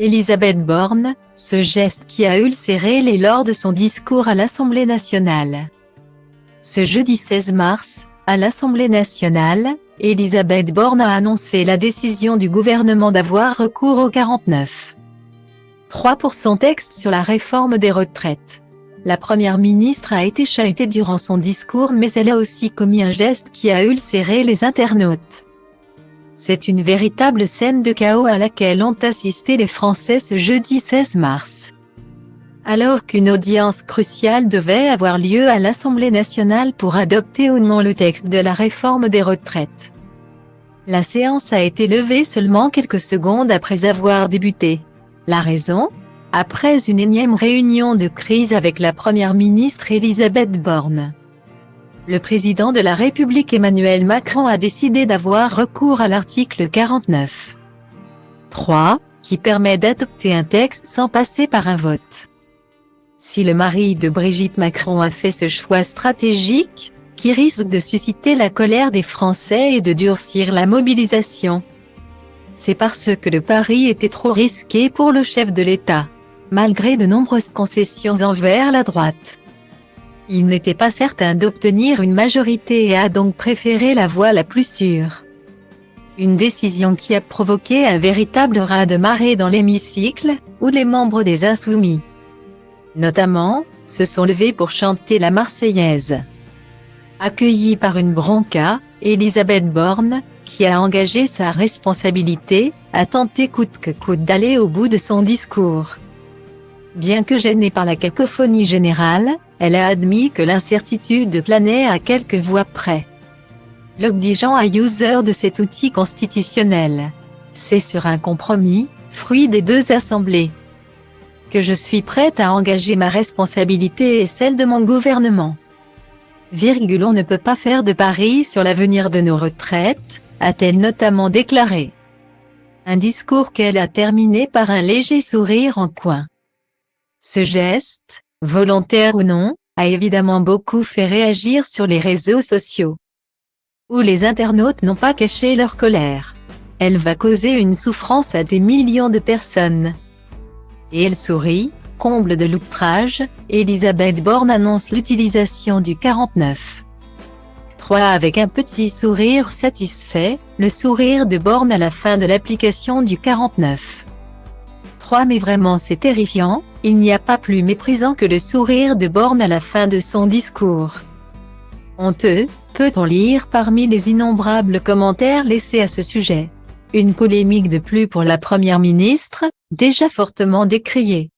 Elisabeth Borne, ce geste qui a ulcéré les lors de son discours à l'Assemblée nationale. Ce jeudi 16 mars, à l'Assemblée nationale, Elisabeth Borne a annoncé la décision du gouvernement d'avoir recours au 49.3 pour son texte sur la réforme des retraites. La première ministre a été chahutée durant son discours, mais elle a aussi commis un geste qui a ulcéré les internautes. C'est une véritable scène de chaos à laquelle ont assisté les Français ce jeudi 16 mars. Alors qu'une audience cruciale devait avoir lieu à l'Assemblée nationale pour adopter ou non le texte de la réforme des retraites. La séance a été levée seulement quelques secondes après avoir débuté. La raison ? Après une énième réunion de crise avec la première ministre Elisabeth Borne. Le président de la République Emmanuel Macron a décidé d'avoir recours à l'article 49.3, qui permet d'adopter un texte sans passer par un vote. Si le mari de Brigitte Macron a fait ce choix stratégique, qui risque de susciter la colère des Français et de durcir la mobilisation, c'est parce que le pari était trop risqué pour le chef de l'État, malgré de nombreuses concessions envers la droite. Il n'était pas certain d'obtenir une majorité et a donc préféré la voie la plus sûre. Une décision qui a provoqué un véritable raz-de-marée dans l'hémicycle, où les membres des Insoumis, notamment, se sont levés pour chanter la Marseillaise. Accueillie par une bronca, Elisabeth Borne, qui a engagé sa responsabilité, a tenté coûte que coûte d'aller au bout de son discours. Bien que gênée par la cacophonie générale, elle a admis que l'incertitude planait à quelques voix près, l'obligeant à user de cet outil constitutionnel. C'est sur un compromis, fruit des deux assemblées, que je suis prête à engager ma responsabilité et celle de mon gouvernement. On ne peut pas faire de pari sur l'avenir de nos retraites, a-t-elle notamment déclaré. Un discours qu'elle a terminé par un léger sourire en coin. Ce geste, volontaire ou non, a évidemment beaucoup fait réagir sur les réseaux sociaux, où les internautes n'ont pas caché leur colère. Elle va causer une souffrance à des millions de personnes. Et elle sourit, comble de l'outrage, Elisabeth Borne annonce l'utilisation du 49.3 avec un petit sourire satisfait, le sourire de Borne à la fin de l'application du 49.3. Mais vraiment c'est terrifiant, il n'y a pas plus méprisant que le sourire de Borne à la fin de son discours. Honteux, peut-on lire parmi les innombrables commentaires laissés à ce sujet. Une polémique de plus pour la première ministre, déjà fortement décriée.